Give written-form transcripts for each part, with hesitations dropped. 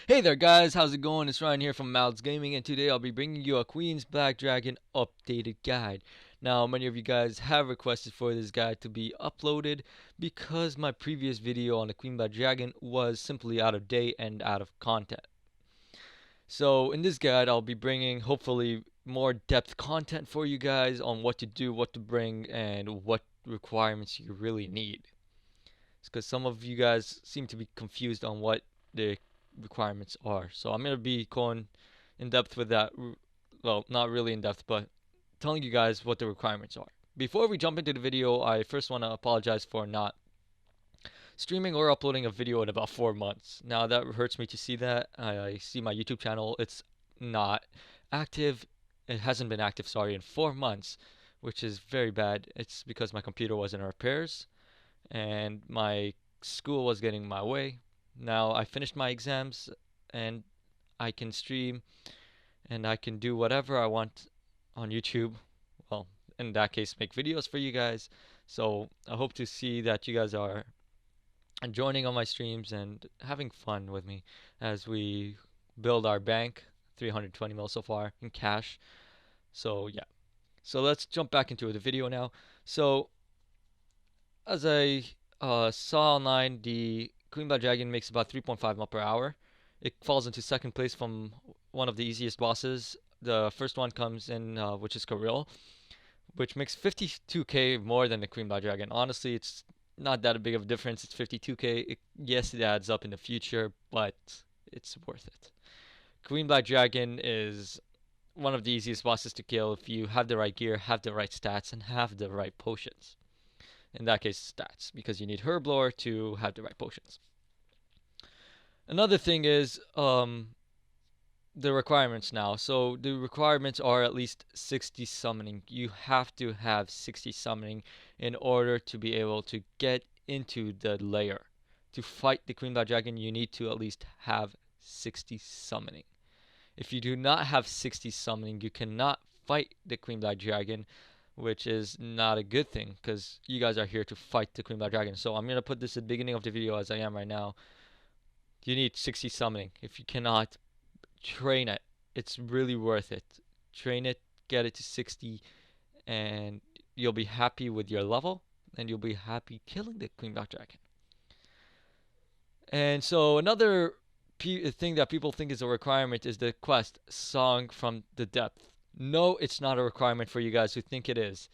Hey there guys, how's it going? It's Ryan here from Mouths Gaming, and today I'll be bringing you a Queen's Black Dragon updated guide. Now, many of you guys have requested for this guide to be uploaded because my previous video on the Queen Black Dragon was simply out of date and out of content. So in this guide, I'll be bringing hopefully more depth content for you guys on what to do, what to bring, and what requirements you really need. Because some of you guys seem to be confused on what the requirements are. So I'm going to be going in depth with that. Well, not really in depth, but telling you guys what the requirements are. Before we jump into the video, I first want to apologize for not streaming or uploading a video in about 4 months. Now that hurts me to see that. I see my YouTube channel, it's not active. It hasn't been active, sorry, in 4 months, which is very bad. It's because my computer was in repairs and my school was getting in my way. Now I finished my exams and I can stream and I can do whatever I want on YouTube. Well, in that case, make videos for you guys. So I hope to see that you guys are joining on my streams and having fun with me as we build our bank. 320 mil so far in cash. So yeah. So let's jump back into the video now. So as I saw online, the Queen Black Dragon makes about 3.5 mil per hour. It falls into second place from one of the easiest bosses. The first one comes in, which is Kirill, which makes 52k more than the Queen Black Dragon. Honestly, it's not that big of a difference. It's 52k. Yes, it adds up in the future, but it's worth it. Queen Black Dragon is one of the easiest bosses to kill if you have the right gear, have the right stats, and have the right potions. In that case, stats, because you need Herblore to have the right potions. Another thing is the requirements now. So the requirements are at least 60 summoning. You have to have 60 summoning in order to be able to get into the lair. To fight the Queen Black Dragon, you need to at least have 60 summoning. If you do not have 60 summoning, you cannot fight the Queen Black Dragon, which is not a good thing because you guys are here to fight the Queen Black Dragon. So I'm going to put this at the beginning of the video as I am right now. You need 60 summoning. If you cannot, train it. It's really worth it. Train it, get it to 60, and you'll be happy with your level, and you'll be happy killing the Queen Black Dragon. And so another thing that people think is a requirement is the quest Song from the Depth. No, it's not a requirement for you guys who think it is.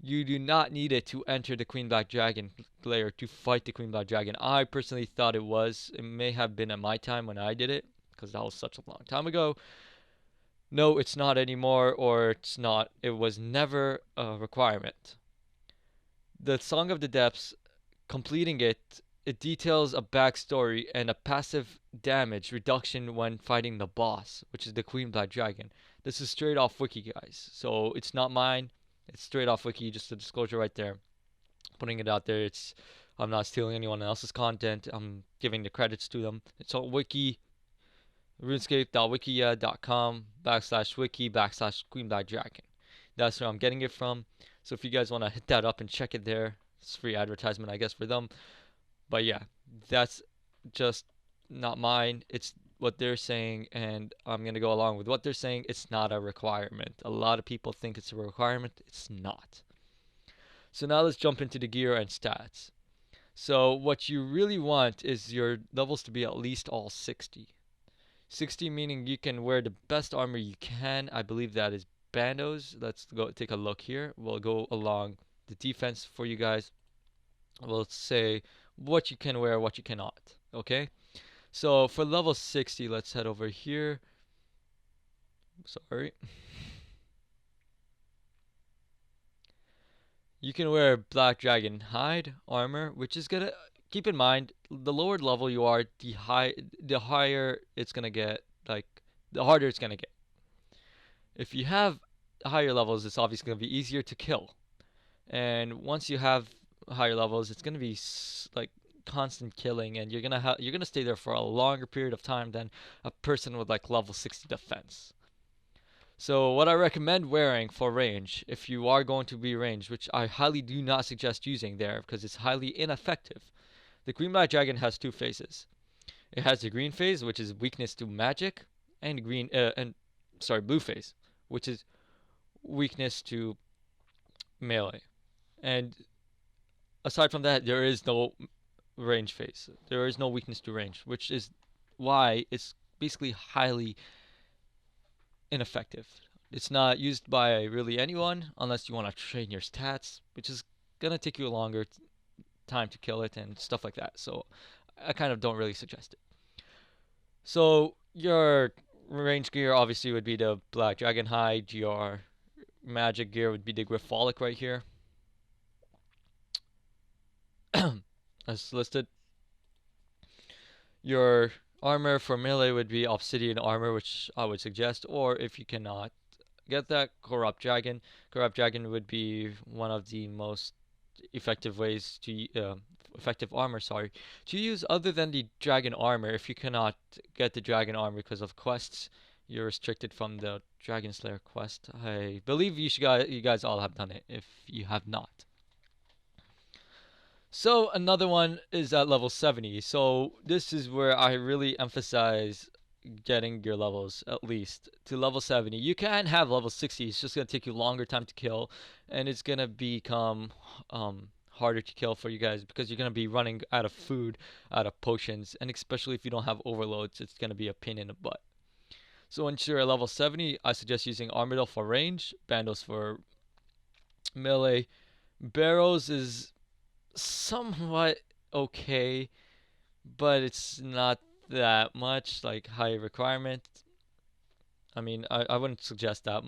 You do not need it to enter the Queen Black Dragon lair to fight the Queen Black Dragon. I personally thought it was. It may have been at my time when I did it, because that was such a long time ago. No, it's not anymore, or it's not. It was never a requirement. The Song of the Depths, completing it details a backstory and a passive damage reduction when fighting the boss, which is the Queen Black Dragon. This is straight off wiki, guys. So it's not mine. It's straight off wiki, just a disclosure right there. Putting it out there. I'm not stealing anyone else's content. I'm giving the credits to them. It's on wiki, runescape.wikia.com/wiki/Queen Black Dragon. That's where I'm getting it from. So if you guys want to hit that up and check it there, it's free advertisement, I guess, for them. But yeah, that's just not mine. It's what they're saying, and I'm going to go along with what they're saying. It's not a requirement. A lot of people think it's a requirement. It's not. So now let's jump into the gear and stats. So what you really want is your levels to be at least all 60. 60 meaning you can wear the best armor you can. I believe that is Bandos. Let's go take a look here. We'll go along the defense for you guys. We'll say what you can wear, what you cannot. Okay? So for level 60, let's head over here. Sorry. You can wear Black Dragon hide armor, which is gonna keep in mind the lower level you are, the higher it's gonna get. Like the harder it's gonna get. If you have higher levels, it's obviously gonna be easier to kill. And once you have higher levels, it's gonna be like constant killing, and you're gonna stay there for a longer period of time than a person with like level 60 defense. So what I recommend wearing for range, if you are going to be ranged, which I highly do not suggest using there because it's highly ineffective. The Green Black Dragon has two faces. It has the green phase, which is weakness to magic, and blue phase, which is weakness to melee. And aside from that, there is no range phase. There is no weakness to range, which is why it's basically highly ineffective. It's not used by really anyone unless you want to train your stats, which is gonna take you a longer time to kill it and stuff like that. So I kind of don't really suggest it. So your range gear obviously would be the Black Dragon Hide. Your magic gear would be the Griffolic right here, as listed. Your armor for melee would be Obsidian armor, which I would suggest, or if you cannot get that, Corrupt Dragon. Corrupt Dragon would be one of the most effective ways to effective armor, sorry, to use other than the dragon armor. If you cannot get the dragon armor because of quests, you're restricted from the Dragon Slayer quest. I believe you guys all have done it. If you have not, so another one is at level 70. So this is where I really emphasize getting your levels at least to level 70. You can have level 60. It's just going to take you longer time to kill, and it's going to become harder to kill for you guys because you're going to be running out of food, out of potions, and especially if you don't have overloads, it's going to be a pain in the butt. So once you're at level 70, I suggest using Armadyl for range, Bandos for melee. Barrows is somewhat okay, but it's not that much like high requirement. I mean, I wouldn't suggest that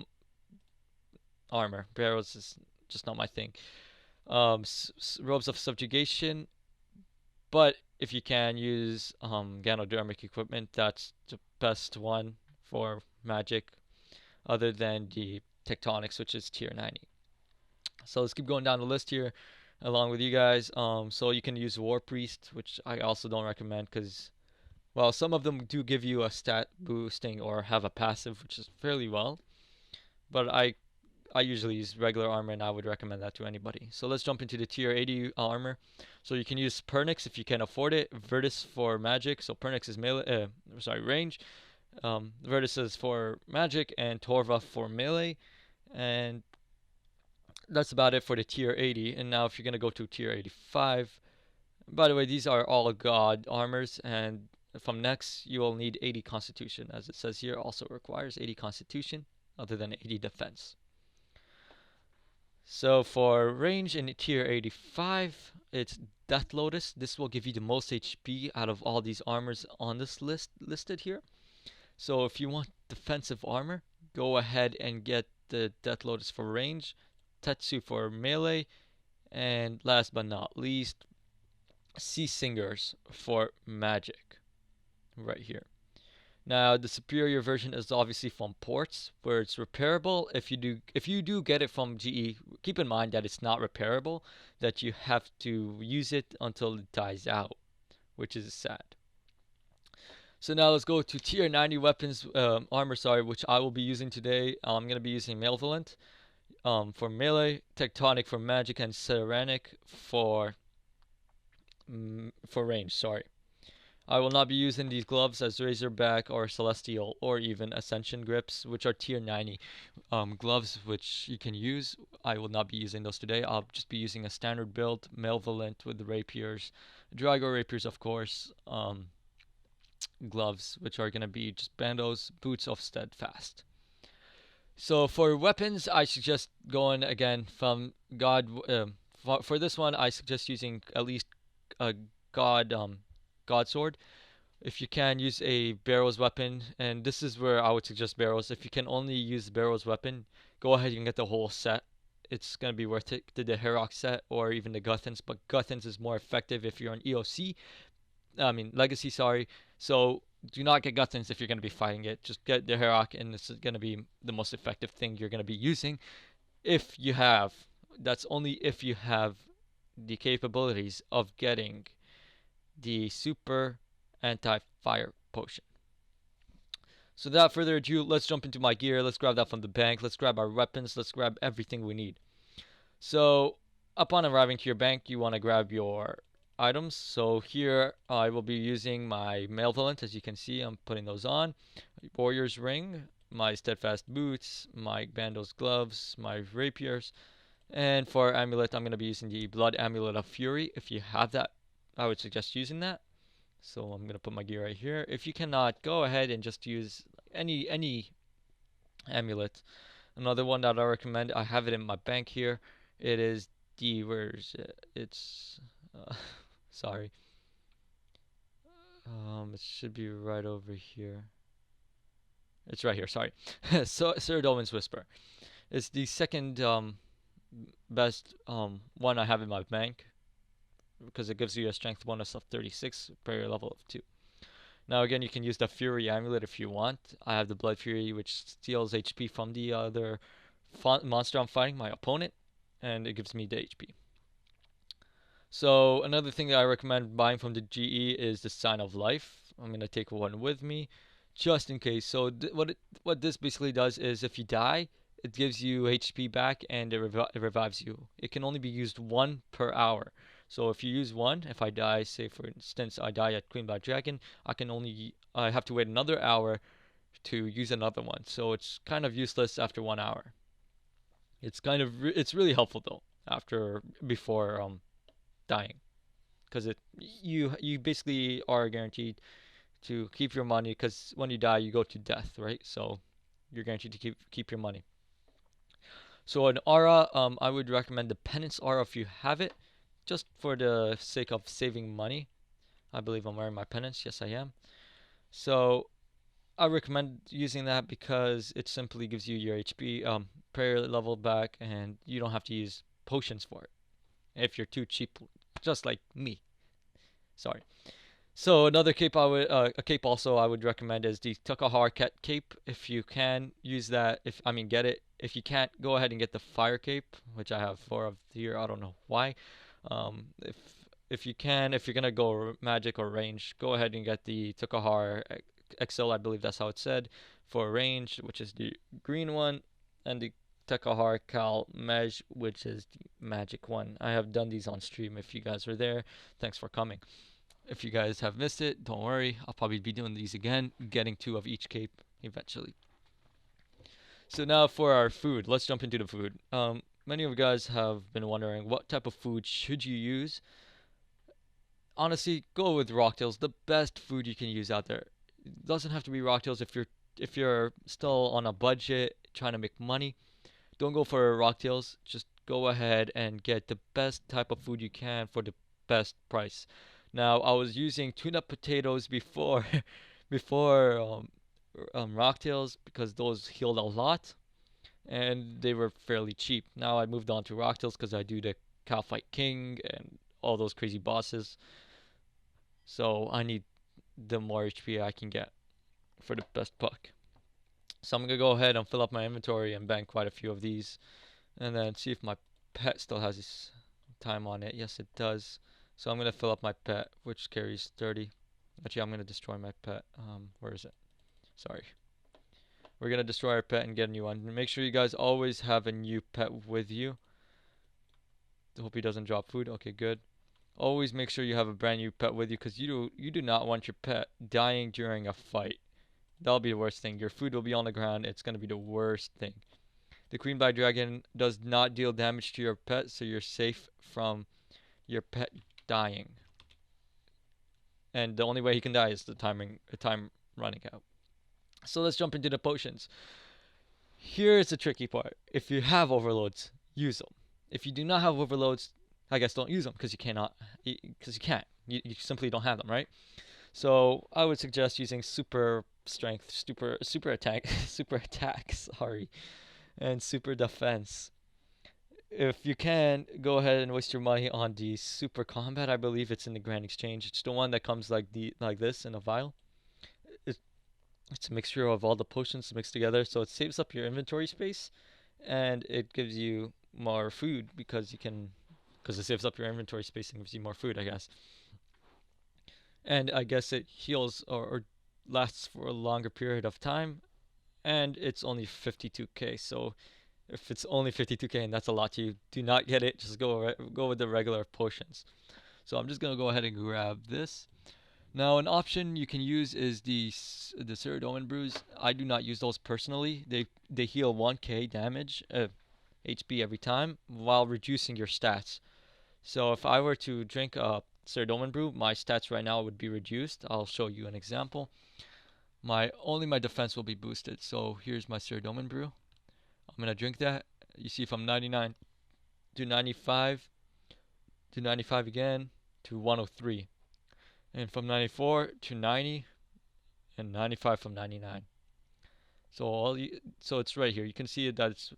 armor. Barrels is just not my thing. Robes of subjugation, but if you can use Ganodermic equipment, that's the best one for magic, other than the Tectonics, which is tier 90. So let's keep going down the list here, along with you guys. So you can use War Priest, which I also don't recommend because, well, some of them do give you a stat boosting or have a passive, which is fairly well. But I usually use regular armor, and I would recommend that to anybody. So let's jump into the tier 80 armor. So you can use Pernix if you can afford it. Virtus for magic. So Pernix is melee. Range. Virtus is for magic, and Torva for melee. And that's about it for the tier 80. And now if you're gonna go to tier 85, by the way, these are all god armors, and from next you will need 80 constitution, as it says here. Also requires 80 constitution, other than 80 defense. So for range in tier 85, it's Death Lotus. This will give you the most HP out of all these armors on this list listed here. So if you want defensive armor, go ahead and get the Death Lotus for range, Tetsu for melee, and last but not least, Sea Singers for magic, right here. Now the superior version is obviously from ports, where it's repairable. If you do get it from GE, keep in mind that it's not repairable, that you have to use it until it dies out, which is sad. So now let's go to tier 90 weapons, armor, sorry, which I will be using today. I'm going to be using Malevolent for melee, Tectonic for magic, and Serenic for range, sorry. I will not be using these gloves as Razorback or Celestial or even Ascension grips, which are tier 90 gloves, which you can use. I will not be using those today. I'll just be using a standard build, Malevolent with the rapiers, Drago rapiers, of course, gloves, which are going to be just Bandos, Boots of Steadfast. So for weapons, I suggest going again from God. For this one, I suggest using at least a God God sword. If you can use a Barrows weapon, and this is where I would suggest Barrows. If you can only use Barrows weapon, go ahead and get the whole set. It's gonna be worth it. The Herok set or even the Guthans, but Guthans is more effective if you're on EOC. I mean Legacy, sorry. So do not get Guthans if you're gonna be fighting it. Just get the Herok, and this is gonna be the most effective thing you're gonna be using. If you have, that's only if you have the capabilities of getting the super anti-fire potion. So without further ado, let's jump into my gear. Let's grab that from the bank. Let's grab our weapons. Let's grab everything we need. So upon arriving to your bank, you want to grab your items. So here I will be using my Malevolent. As you can see, I'm putting those on. Warrior's Ring, my Steadfast Boots, my Bandos Gloves, my Rapiers. And for Amulet, I'm going to be using the Blood Amulet of Fury. If you have that, I would suggest using that. So I'm going to put my gear right here. If you cannot, go ahead and just use any amulet. Another one that I recommend, I have it in my bank here. It is the, where is it? It's, uh, sorry. It should be right over here. It's right here, sorry. So, Ceradomin's Whisper. It's the second best one I have in my bank because it gives you a strength bonus of 36 per your level of 2. Now again, you can use the Fury Amulet if you want. I have the Blood Fury, which steals HP from the other monster I'm fighting, my opponent, and it gives me the HP. So another thing that I recommend buying from the GE is the Sign of Life. I'm gonna take one with me, just in case. So what this basically does is if you die, it gives you HP back and it revives you. It can only be used one per hour. So if you use one, if I die, say for instance I die at Queen Black Dragon, I have to wait another hour to use another one. So it's kind of useless after 1 hour. It's really helpful though after before dying because it you basically are guaranteed to keep your money because when you die you go to death, right? So you're guaranteed to keep your money. So an aura, I would recommend the penance aura if you have it, just for the sake of saving money. I believe I'm wearing my penance. Yes, I am. So I recommend using that because it simply gives you your HP prayer level back, and you don't have to use potions for it if you're too cheap, just like me. Sorry. So another cape a cape also I would recommend is the Tukahar cape. If you can use that, if I mean get it. If you can't, go ahead and get the fire cape, which I have 4 of here. I don't know why. If you can, if you're gonna go magic or range, go ahead and get the Tukahar XL. I believe that's how it's said for range, which is the green one, and the Tukahar Cal Mej, which is the magic one. I have done these on stream. If you guys were there, thanks for coming. If you guys have missed it, don't worry. I'll probably be doing these again, getting 2 of each cape eventually. So now for our food, let's jump into the food. Many of you guys have been wondering what type of food should you use. Honestly, go with Rocktails, the best food you can use out there. It doesn't have to be Rocktails if you're still on a budget trying to make money. Don't go for Rocktails. Just go ahead and get the best type of food you can for the best price. Now, I was using tuna potatoes before, before Rocktails because those healed a lot and they were fairly cheap. Now I moved on to Rocktails because I do the Calfight King and all those crazy bosses. So I need the more HP I can get for the best buck. So I'm gonna go ahead and fill up my inventory and bank quite a few of these, and then see if my pet still has this time on it. Yes, it does. So I'm gonna fill up my pet, which carries 30. Actually, I'm gonna destroy my pet. Where is it? Sorry. We're gonna destroy our pet and get a new one. Make sure you guys always have a new pet with you. Hope he doesn't drop food. Okay, good. Always make sure you have a brand new pet with you because you do not want your pet dying during a fight. That'll be the worst thing. Your food will be on the ground. It's gonna be the worst thing. The Queen Black Dragon does not deal damage to your pet, so you're safe from your pet dying. And the only way he can die is the time running out. So let's jump into the potions. Here's the tricky part. If you have overloads, use them. If you do not have overloads, I guess don't use them because you cannot, because you can't. You simply don't have them, right? So I would suggest using super strength, super attack, super attack, sorry, and super defense. If you can, go ahead and waste your money on the super combat. I believe it's in the Grand Exchange. It's the one that comes like this in a vial. It's, it's a mixture of all the potions mixed together, so it saves up your inventory space, and it gives you more food because it saves up your inventory space and gives you more food, I guess. And I guess it heals or lasts for a longer period of time, and it's only 52k. So if it's only 52k and that's a lot to you, do not get it. Just go with the regular potions. So I'm just gonna go ahead and grab this. Now, an option you can use is the Ceradomin brews. I do not use those personally. They heal 1k damage, HP every time, while reducing your stats. So if I were to drink a Ceradomin brew, my stats right now would be reduced. I'll show you an example. My defense will be boosted. So here's my Ceradomin brew. I'm gonna drink that. You see from 99 to 95 to 95 again to 103, and from 94 to 90 and 95 from 99. So it's right here. You can see that it's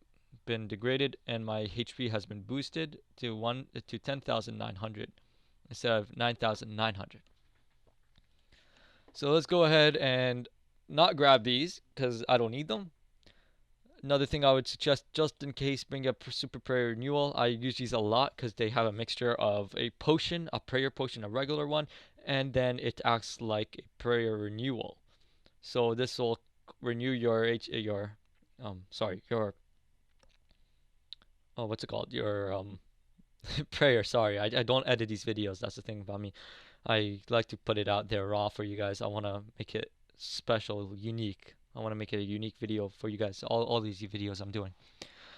been degraded and my HP has been boosted to 10,900 instead of 9,900. So let's go ahead and not grab these because I don't need them. Another thing I would suggest, just in case, bring up Super Prayer Renewal. I use these a lot because they have a mixture of a potion, a prayer potion, a regular one, and then it acts like a prayer renewal. So this will renew your oh, what's it called? Your prayer. Sorry, I don't edit these videos. That's the thing about me. I like to put it out there raw for you guys. I want to make it special, unique. I want to make it a unique video for you guys. All these videos I'm doing.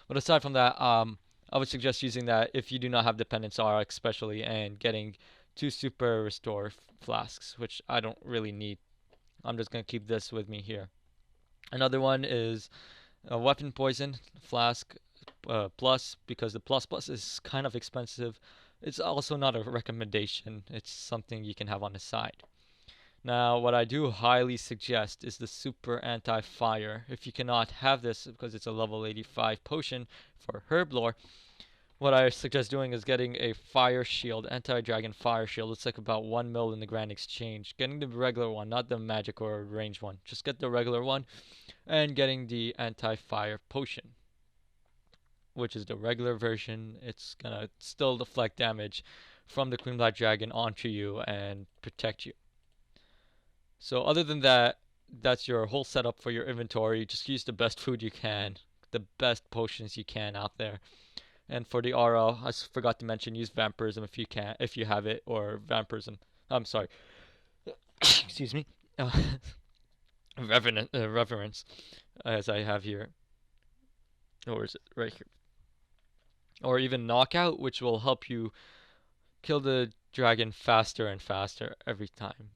But aside from that, I would suggest using that if you do not have Dependence RX, especially, and getting 2 super restore flasks, which I don't really need. I'm just gonna keep this with me here. Another one is a weapon poison flask plus, because the plus plus is kind of expensive. It's also not a recommendation. It's something you can have on the side. Now, what I do highly suggest is the super anti-fire. If you cannot have this because it's a level 85 potion for Herblore, what I suggest doing is getting a fire shield, anti-dragon fire shield. It's like about 1 mil in the Grand Exchange. Getting the regular one, not the magic or range one. Just get the regular one and getting the anti-fire potion, which is the regular version. It's gonna still deflect damage from the Queen Black Dragon onto you and protect you. So other than that, that's your whole setup for your inventory. Just use the best food you can, the best potions you can out there. And for the aura, I forgot to mention, use vampirism if you can, if you have it, or vampirism. I'm sorry. Excuse me. Uh, reverence, as I have here. Or is it right here? Or even knockout, which will help you kill the dragon faster and faster every time.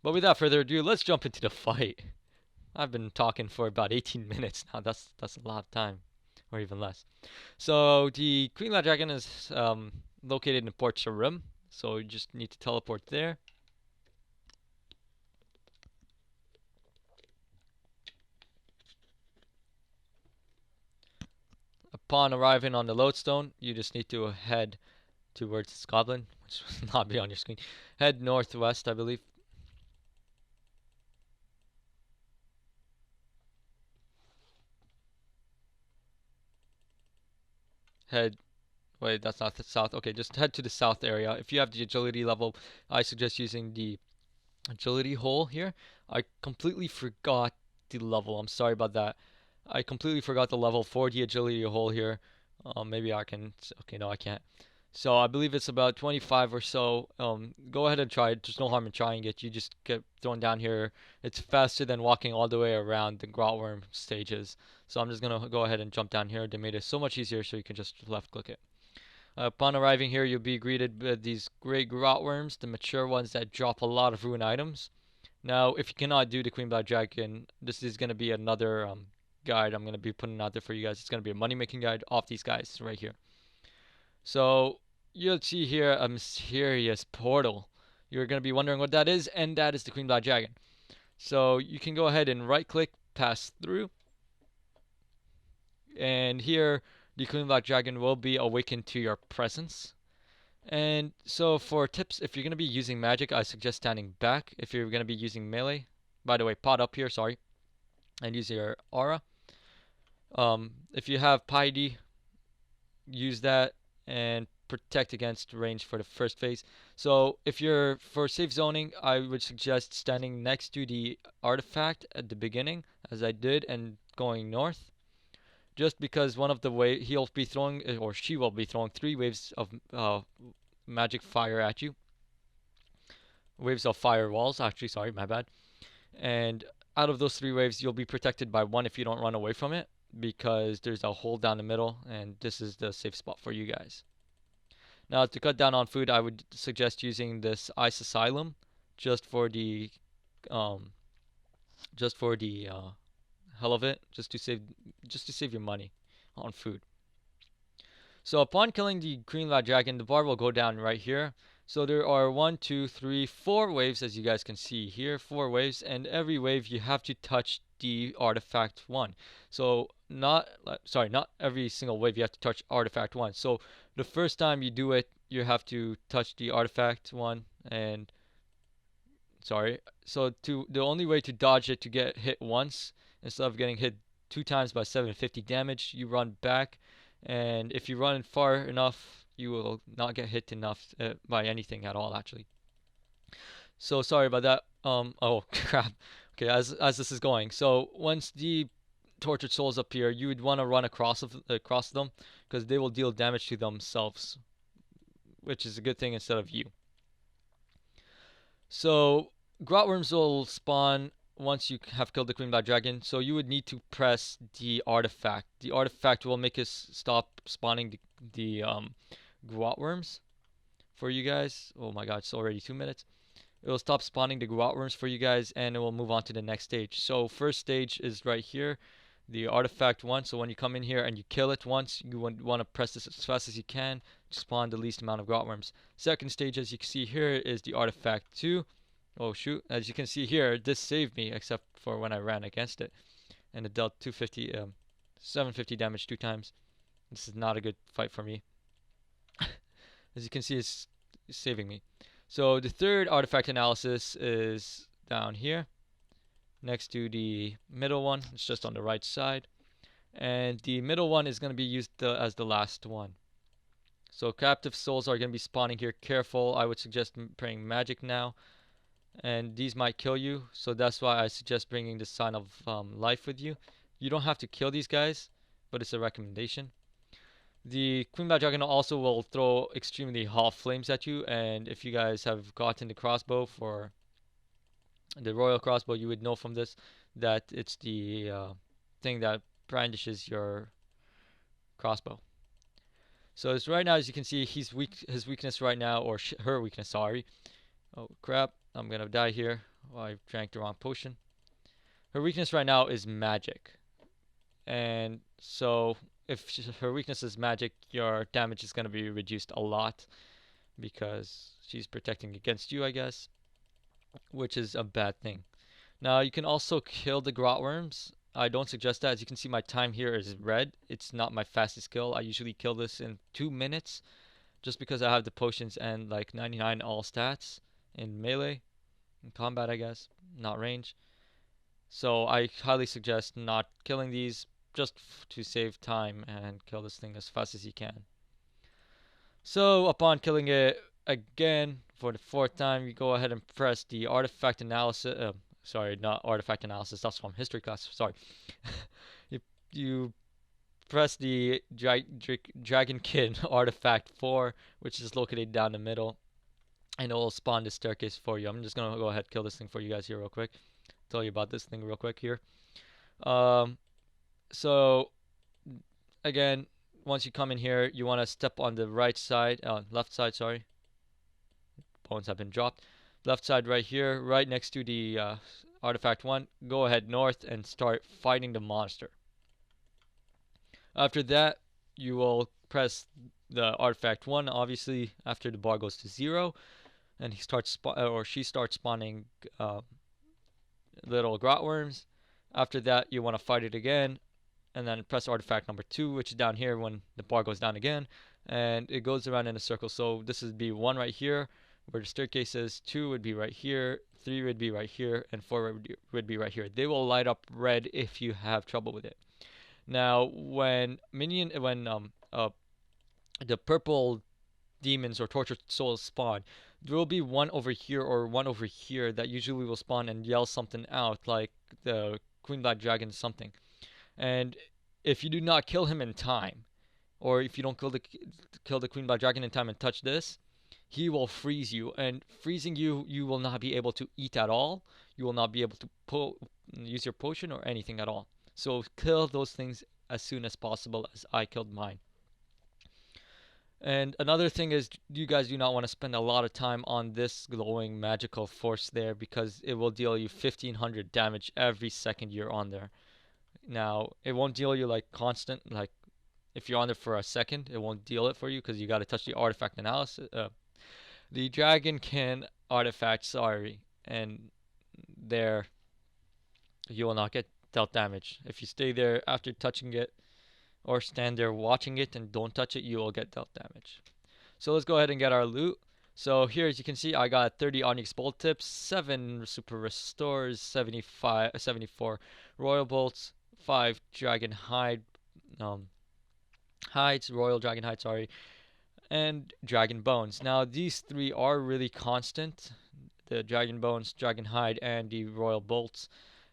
But without further ado, let's jump into the fight. I've been talking for about 18 minutes now. That's a lot of time, or even less. So the Queen Black Dragon is located in Port Sarim, so you just need to teleport there. Upon arriving on the lodestone, you just need to head towards Scotland, which will not be on your screen. Head northwest, I believe. Head Wait, that's not the south. Okay, just head to the south area. If you have the agility level, I suggest using the agility hole here. I completely forgot the level. I'm sorry about that. I completely forgot the level for the agility hole here. Maybe I can. Okay, no, I can't. So I believe it's about 25 or so. Go ahead and try it. There's no harm in trying it. You just get thrown down here. It's faster than walking all the way around the Grotworm stages. So I'm just gonna go ahead and jump down here. They made it so much easier, so you can just left click it. Upon arriving here, you'll be greeted with these great Grotworms, the mature ones that drop a lot of rune items. Now, if you cannot do the Queen Black Dragon, this is going to be another guide I'm going to be putting out there for you guys. It's going to be a money making guide off these guys right here. So, you'll see here a mysterious portal. You're going to be wondering what that is, and that is the Queen Black Dragon. So, you can go ahead and right click, pass through. And here, the Queen Black Dragon will be awakened to your presence. And so for tips, if you're going to be using magic, I suggest standing back. If you're going to be using melee, by the way, pot up here, sorry, and use your aura. If you have piety, use that and protect against range for the first phase. So if you're for safe zoning, I would suggest standing next to the artifact at the beginning, as I did, and going north. Just because one of the he'll be throwing, or she will be throwing 3 waves of magic fire at you. Waves of fire walls, actually, sorry, my bad. And out of those three waves, you'll be protected by one if you don't run away from it, because there's a hole down the middle, and this is the safe spot for you guys. Now, to cut down on food, I would suggest using this Ice Asylum just for the um, just for the hell of it, just to save your money on food. So upon killing the green black dragon, the bar will go down right here. So there are one, two, three, four waves, as you guys can see here, four waves, and every wave you have to touch the artifact one. So not every single wave you have to touch artifact one. So the first time you do it, you have to touch the artifact one, and sorry. So to the only way to dodge it to get hit once instead of getting hit two times by 750 damage, you run back, and if you run far enough, you will not get hit enough by anything at all actually. So sorry about that. Oh crap. Okay, as this is going. So once the tortured souls appear, you would want to run across them because they will deal damage to themselves, which is a good thing instead of you. So Grotworms will spawn once you have killed the Queen Black Dragon. So you would need to press the artifact. The artifact will make us stop spawning the Grotworms for you guys. Oh my god, it's already 2 minutes. It will stop spawning the Grotworms for you guys, and it will move on to the next stage. So first stage is right here, the artifact one. So when you come in here and you kill it once, you want to press this as fast as you can to spawn the least amount of Grotworms. Second stage, as you can see here, is the artifact two. Oh shoot, as you can see here, this saved me except for when I ran against it, and it dealt 750 damage two times. This is not a good fight for me. As you can see, it's saving me. So the third artifact analysis is down here next to the middle one. It's just on the right side, and the middle one is going to be used as the last one. So captive souls are going to be spawning here. Careful, I would suggest praying magic now, and these might kill you, so that's why I suggest bringing the sign of life with you. You don't have to kill these guys, but it's a recommendation. The Queen Bat Dragon also will throw extremely hot flames at you, and if you guys have gotten the crossbow for the royal crossbow, you would know from this that it's the thing that brandishes your crossbow. So it's right now, as you can see, he's weak. His weakness right now, or her weakness, sorry. Oh crap! I'm gonna die here. Oh, I drank the wrong potion. Her weakness right now is magic, and so if her weakness is magic, your damage is gonna be reduced a lot because she's protecting against you, I guess, which is a bad thing. Now you can also kill the Grotworms. I don't suggest that. As you can see, my time here is red. It's not my fastest kill. I usually kill this in 2 minutes just because I have the potions and like 99 all stats in melee, in combat, I guess, not range. So I highly suggest not killing these just to save time and kill this thing as fast as you can. So upon killing it again for the fourth time, you go ahead and press the artifact analysis. Sorry, not artifact analysis. That's from history class. Sorry. you press the Dragonkin artifact 4, which is located down the middle, and it will spawn the staircase for you. I'm just gonna go ahead and kill this thing for you guys here real quick. Tell you about this thing real quick here. Um, so again, once you come in here, you want to step on the right side, left side, sorry. Bones have been dropped. Left side right here, right next to the artifact 1. Go ahead north and start fighting the monster. After that, you will press the artifact 1, obviously, after the bar goes to 0, and he starts or she starts spawning little Grotworms. After that, you want to fight it again, and then press artifact number 2, which is down here when the bar goes down again, and it goes around in a circle. So this would be 1 right here, where the staircase is, 2 would be right here, 3 would be right here, and 4 would be right here. They will light up red if you have trouble with it. Now, when the purple demons or tortured souls spawn, there will be one over here or one over here that usually will spawn and yell something out, like the Queen Black Dragon something. And if you do not kill him in time, or if you don't kill the Queen Black Dragon in time and touch this, he will freeze you, and freezing you, you will not be able to eat at all. You will not be able to use your potion or anything at all. So kill those things as soon as possible, as I killed mine. And another thing is, you guys do not want to spend a lot of time on this glowing magical force there, because it will deal you 1500 damage every second you're on there. Now, it won't deal you like constant, like if you're on there for a second, it won't deal it for you because you got to touch the artifact analysis. The dragon can artifact, sorry, and there you will not get dealt damage. If you stay there after touching it, or stand there watching it and don't touch it, you will get dealt damage. So let's go ahead and get our loot. So here, as you can see, I got 30 Onyx Bolt Tips, 7 Super Restores, 74 Royal Bolts, 5 Dragon Hide, um, Royal Dragon Hide, sorry, and Dragon Bones. Now, these three are really constant. The Dragon Bones, Dragon Hide, and the Royal Bolts.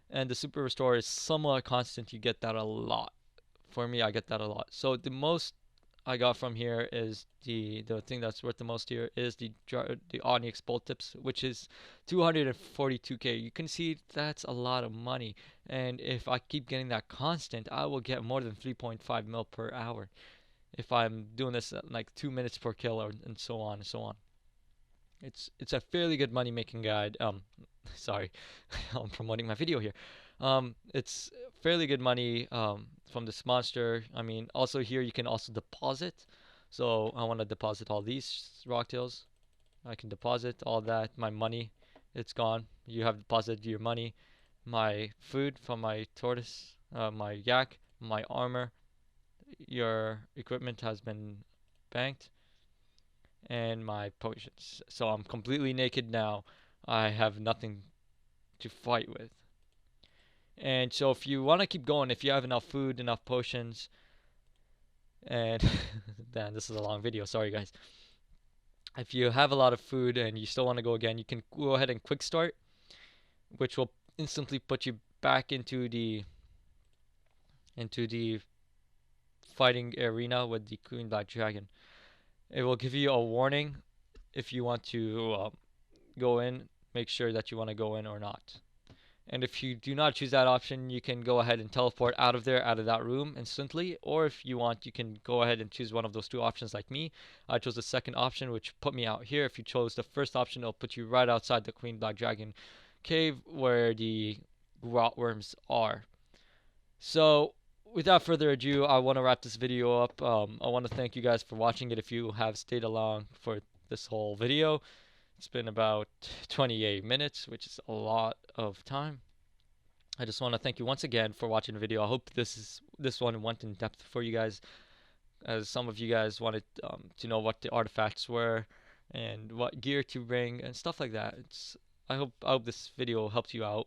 And the Super Restore is somewhat constant. You get that a lot. For me, I get that a lot. So the most I got from here is the thing that's worth the most here is the Onyx Bolt Tips, which is 242k. You can see that's a lot of money, and if I keep getting that constant, I will get more than 3.5 mil per hour if I'm doing this at like 2 minutes per kill, and so on and so on. It's a fairly good money making guide. Sorry, I'm promoting my video here. It's fairly good money from this monster. I mean, also here you can also deposit. So I want to deposit all these rocktails. I can deposit all that. My money, it's gone. You have deposited your money. My food from my tortoise, my yak, my armor. Your equipment has been banked, and my potions. So I'm completely naked now. I have nothing to fight with. And so if you want to keep going, if you have enough food, enough potions, and damn, this is a long video. Sorry, guys. If you have a lot of food and you still want to go again, you can go ahead and quick start, which will instantly put you back into the fighting arena with the Queen Black Dragon. It will give you a warning if you want to go in. Make sure that you want to go in or not. And if you do not choose that option, you can go ahead and teleport out of there, out of that room instantly. Or if you want, you can go ahead and choose one of those two options like me. I chose the second option, which put me out here. If you chose the first option, it'll put you right outside the Queen Black Dragon cave where the rotworms are. So without further ado, I want to wrap this video up. I want to thank you guys for watching it if you have stayed along for this whole video. It's been about 28 minutes, which is a lot of time. I just want to thank you once again for watching the video. I hope this one went in depth for you guys, as some of you guys wanted to know what the artifacts were and what gear to bring and stuff like that. I hope this video helped you out.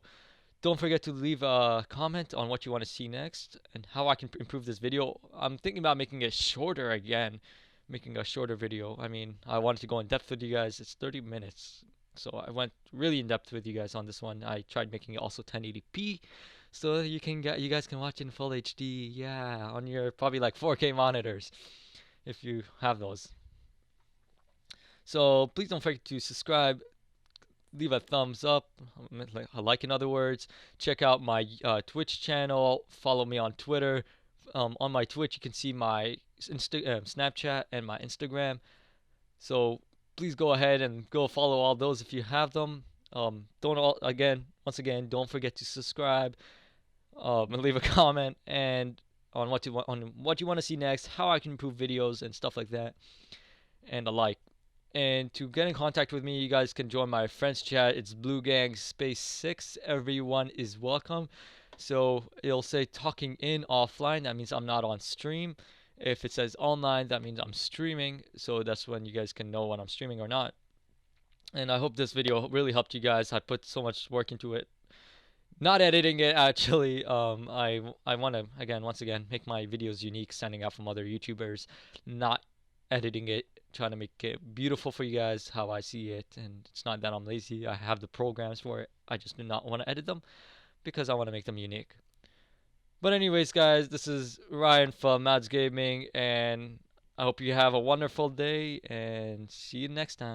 Don't forget to leave a comment on what you want to see next and how I can improve this video. I'm thinking about making it shorter again, making a shorter video. I mean, I wanted to go in depth with you guys. It's 30 minutes. So I went really in depth with you guys on this one. I tried making it also 1080p so you guys can watch in full HD. Yeah, on your probably like 4K monitors if you have those. So please don't forget to subscribe, leave a thumbs up, like in other words. Check out my Twitch channel. Follow me on Twitter. On my Twitch, you can see my Snapchat and my Instagram. So please go ahead and go follow all those if you have them. Once again, don't forget to subscribe and leave a comment and on what you want to see next, how I can improve videos and stuff like that, and a like. And to get in contact with me, you guys can join my friends chat. It's Blue Gang Space 6. Everyone is welcome. So it'll say talking in offline. That means I'm not on stream. If it says online, that means I'm streaming. So that's when you guys can know when I'm streaming or not. And I hope this video really helped you guys. I put so much work into it. Not editing it actually. I want to once again make my videos unique, standing out from other YouTubers. Not editing it, trying to make it beautiful for you guys how I see it. And it's not that I'm lazy. I have the programs for it. I just do not want to edit them because I want to make them unique. But anyways, guys, this is Ryan from Mads Gaming, and I hope you have a wonderful day and see you next time.